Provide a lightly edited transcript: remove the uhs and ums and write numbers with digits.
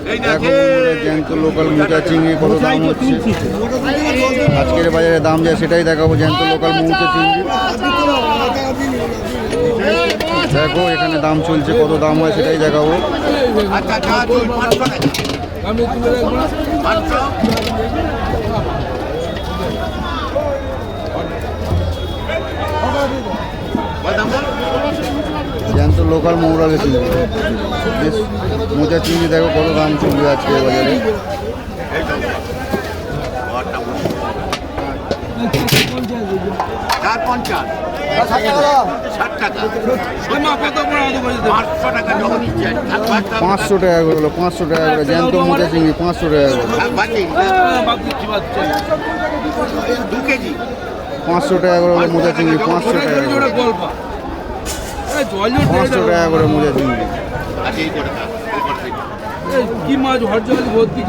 দেখো জ্যান্ত লোকাল মোচা চিংড়ি কত দাম হচ্ছে আজকের বাজারে দাম যায় সেটাই দেখাবো। জ্যান্ত লোকাল মোচা চিংড়ি দেখো এখানে দাম চলছে, কত দাম হয় সেটাই দেখাবো। জ্যান্ত লোকাল মৌরালে চিংড়ি, মোচা চিংড়ি দেখো কত দাম চলবে আজকে বাজারে। পাঁচশো টাকা করে হলো, 500 টাকা করে জ্যান্ত মোচা চিংড়ি 500 টাকা করে, 500 টাকা করে হলো মোচা চিংড়ি, 500 টাকা করে, 500 টাকা করে মোচা চিংড়ি। কি মাছ হরজল ভর্তি